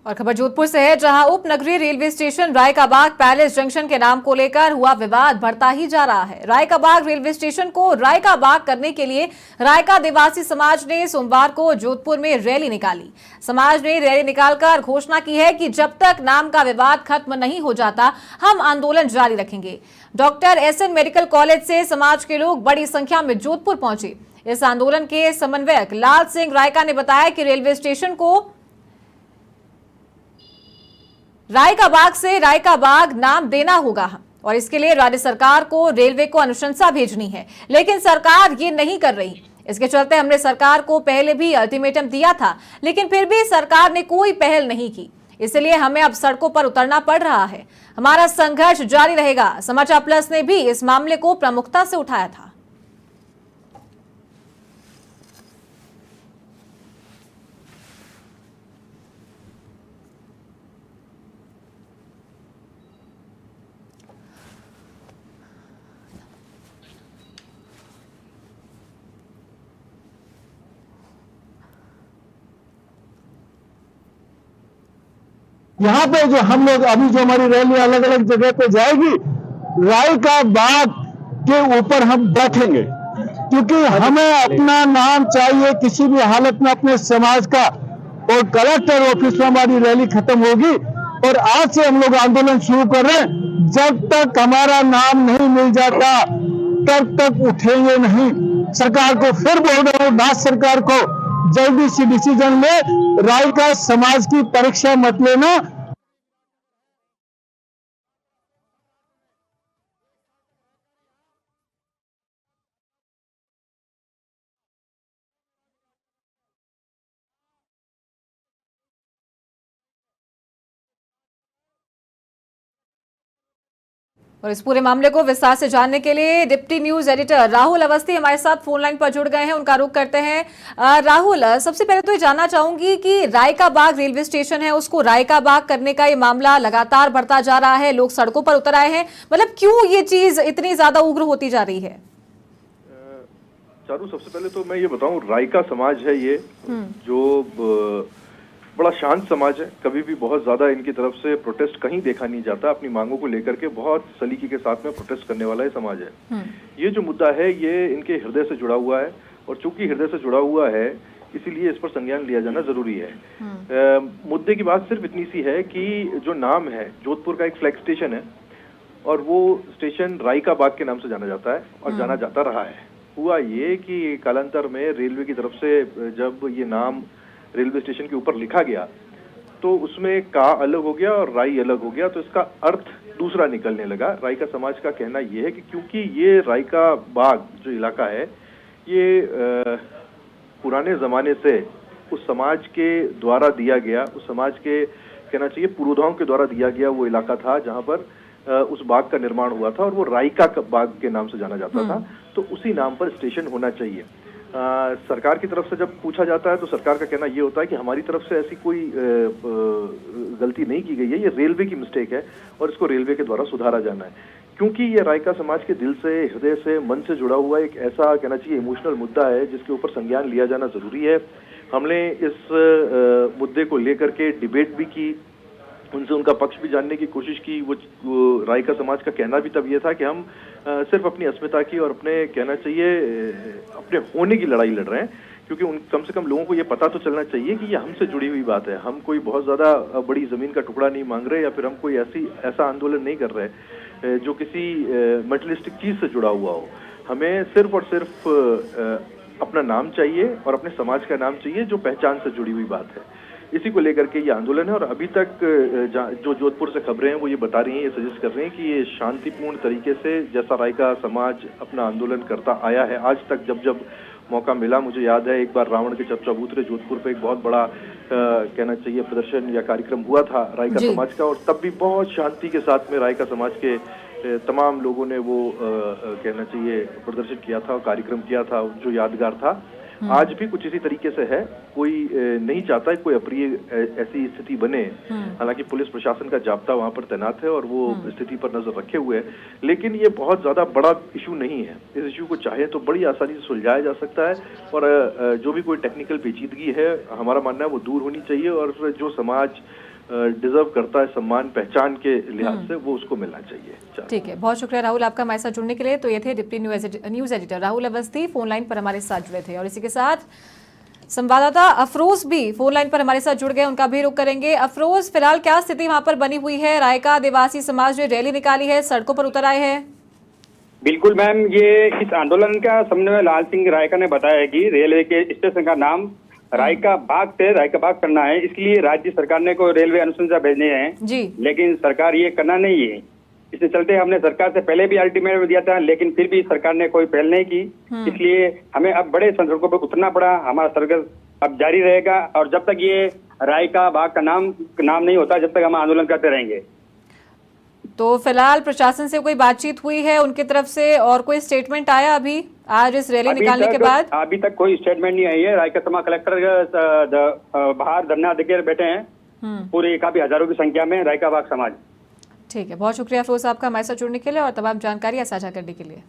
और खबर जोधपुर से है, जहां उप नगरीय रेलवे स्टेशन राय का बाग पैलेस जंक्शन के नाम को लेकर हुआ विवाद बढ़ता ही जा रहा है। राय का बाग रेलवे स्टेशन को राय का बाग करने के लिए रायका आदिवासी समाज ने सोमवार को जोधपुर में रैली निकाली। समाज ने रैली निकालकर घोषणा की है कि जब तक नाम का विवाद खत्म नहीं हो जाता, हम आंदोलन जारी रखेंगे। डॉक्टर SN मेडिकल कॉलेज से समाज के लोग बड़ी संख्या में जोधपुर पहुंचे। इस आंदोलन के समन्वयक लाल सिंह रायका ने बताया कि रेलवे स्टेशन को राय का बाग से राय का बाग नाम देना होगा और इसके लिए राज्य सरकार को रेलवे को अनुशंसा भेजनी है, लेकिन सरकार ये नहीं कर रही। इसके चलते हमने सरकार को पहले भी अल्टीमेटम दिया था, लेकिन फिर भी सरकार ने कोई पहल नहीं की। इसलिए हमें अब सड़कों पर उतरना पड़ रहा है। हमारा संघर्ष जारी रहेगा। समाचार प्लस ने भी इस मामले को प्रमुखता से उठाया था। यहाँ पे जो हम लोग अभी जो हमारी रैली अलग अलग जगह पे जाएगी, राय का बाग के ऊपर हम बैठेंगे, क्योंकि हमें अपना नाम चाहिए किसी भी हालत में अपने समाज का। और कलेक्टर ऑफिस में हमारी रैली खत्म होगी और आज से हम लोग आंदोलन शुरू कर रहे हैं। जब तक हमारा नाम नहीं मिल जाता तब तक उठेंगे नहीं। सरकार को फिर बोल रहे हो, राज्य सरकार को जल्दी से डिसीजन ले, राय का समाज की परीक्षा मत लेना। और इस पूरे मामले को विस्तार से जानने के लिए deputy news editor Rahul Awasthi हमारे साथ फोन लाइन पर जुड़ गए हैं। उनका रुख करते हैं। राहुल, सबसे पहले तो ये जानना चाहूंगी कि राय का बाग रेलवे स्टेशन है, उसको राय का बाग करने का ये मामला लगातार बढ़ता जा रहा है, लोग सड़कों पर उतर आए हैं। मतलब क्यों ये चीज इतनी ज्यादा उग्र होती जा रही है? चारू, सबसे पहले तो मैं ये बताऊं, रायका समाज है ये जो बड़ा शांत समाज है। कभी भी बहुत ज्यादा इनकी तरफ से प्रोटेस्ट कहीं देखा नहीं जाता। अपनी मांगों को लेकर के बहुत सलीके के साथ में प्रोटेस्ट करने वाला ये समाज है। ये जो मुद्दा है ये इनके हृदय से जुड़ा हुआ है और चूंकि हृदय से जुड़ा हुआ है इसीलिए इस पर संज्ञान लिया जाना जरूरी है। मुद्दे की बात सिर्फ इतनी सी है कि जो नाम है, जोधपुर का एक फ्लैग स्टेशन है और वो स्टेशन रायका बाग के नाम से जाना जाता है और जाना जाता रहा है। हुआ ये कि कालांतर में रेलवे की तरफ से जब ये नाम रेलवे स्टेशन के ऊपर लिखा गया तो उसमें का अलग हो गया और राय अलग हो गया, तो इसका अर्थ दूसरा निकलने लगा। रायका समाज का कहना यह है कि क्योंकि ये रायका बाग जो इलाका है ये पुराने जमाने से उस समाज के द्वारा दिया गया, उस समाज के कहना चाहिए पुरोधाओं के द्वारा दिया गया वो इलाका था जहां पर उस बाग का निर्माण हुआ था और वो रायका बाग के नाम से जाना जाता था। तो उसी नाम पर स्टेशन होना चाहिए। सरकार की तरफ से जब पूछा जाता है तो सरकार का कहना ये होता है कि हमारी तरफ से ऐसी कोई गलती नहीं की गई है, ये रेलवे की मिस्टेक है और इसको रेलवे के द्वारा सुधारा जाना है। क्योंकि ये रायका समाज के दिल से, हृदय से, मन से जुड़ा हुआ एक ऐसा कहना चाहिए इमोशनल मुद्दा है जिसके ऊपर संज्ञान लिया जाना जरूरी है। हमने इस मुद्दे को लेकर के डिबेट भी की, उनसे उनका पक्ष भी जानने की कोशिश की। वो रायका समाज का कहना भी तब ये था कि हम सिर्फ अपनी अस्मिता की और अपने कहना चाहिए अपने होने की लड़ाई लड़ रहे हैं, क्योंकि कम से कम लोगों को ये पता तो चलना चाहिए कि ये हमसे जुड़ी हुई बात है। हम कोई बहुत ज्यादा बड़ी जमीन का टुकड़ा नहीं मांग रहे या फिर हम कोई ऐसा आंदोलन नहीं कर रहे जो किसी मटेरियलिस्टिक चीज से जुड़ा हुआ हो। हमें सिर्फ और सिर्फ अपना नाम चाहिए और अपने समाज का नाम चाहिए जो पहचान से जुड़ी हुई बात है। इसी को लेकर के ये आंदोलन है और अभी तक जो जोधपुर से खबरें हैं वो ये बता रही हैं, ये सजेस्ट कर रही हैं कि ये शांतिपूर्ण तरीके से जैसा रायका समाज अपना आंदोलन करता आया है आज तक, जब जब मौका मिला, मुझे याद है एक बार रावण के चबूतरे जोधपुर पे एक बहुत बड़ा कहना चाहिए प्रदर्शन या कार्यक्रम हुआ था रायका समाज का, और तब भी बहुत शांति के साथ में रायका समाज के तमाम लोगों ने वो कहना चाहिए प्रदर्शन किया था और कार्यक्रम किया था जो यादगार था। आज भी कुछ इसी तरीके से है। कोई नहीं चाहता कोई अप्रिय ऐसी स्थिति बने। हालांकि पुलिस प्रशासन का जाब्ता वहां पर तैनात है और वो स्थिति पर नजर रखे हुए है, लेकिन ये बहुत ज्यादा बड़ा इशू नहीं है। इस इशू को चाहे तो बड़ी आसानी से सुलझाया जा सकता है और जो भी कोई टेक्निकल पेचीदगी है हमारा मानना है वो दूर होनी चाहिए और जो समाज डिजर्व करता है सम्मान पहचान के लिहाज से, वो उसको मिलना चाहिए। ठीक है, बहुत शुक्रिया राहुल आपका हमारे साथ जुड़ने के लिए। तो ये थे deputy news editor Rahul Awasthi, phone line पर हमारे साथ जुड़े थे। और इसी के साथ संवाददाता अफरोज भी फोन लाइन पर हमारे साथ जुड़ गए, उनका भी रुख करेंगे। अफरोज, फिलहाल क्या स्थिति वहां पर बनी हुई है? रायका आदिवासी समाज ने रैली निकाली है, सड़कों पर उतर आए हैं। बिल्कुल मैम, ये इस आंदोलन का समन्वय लाल सिंह रायका ने बताया कि रेलवे के स्टेशन का नाम रायका बाग से रायका बाग करना है, इसलिए राज्य सरकार ने को रेलवे अनुशंसा भेजने हैं जी, लेकिन सरकार ये करना नहीं है। इसके चलते हमने सरकार से पहले भी अल्टीमेटम दिया था, लेकिन फिर भी सरकार ने कोई पहल नहीं की, इसलिए हमें अब बड़े सड़कों पर उतरना पड़ा। हमारा संघर्ष अब जारी रहेगा और जब तक ये रायका बाग का नाम नहीं होता, जब तक हम आंदोलन करते रहेंगे। तो फिलहाल प्रशासन से कोई बातचीत हुई है उनकी तरफ से, और कोई स्टेटमेंट आया अभी आज इस रैली निकालने के बाद? अभी तक कोई स्टेटमेंट नहीं आई है। रायका समा कलेक्टर बाहर धरना देकर बैठे हैं, पूरे काफी हजारों की संख्या में रायका बाग समाज। ठीक है, बहुत शुक्रिया अफरोज आपका हमारे साथ जुड़ने के लिए और तमाम जानकारियां साझा करने के लिए।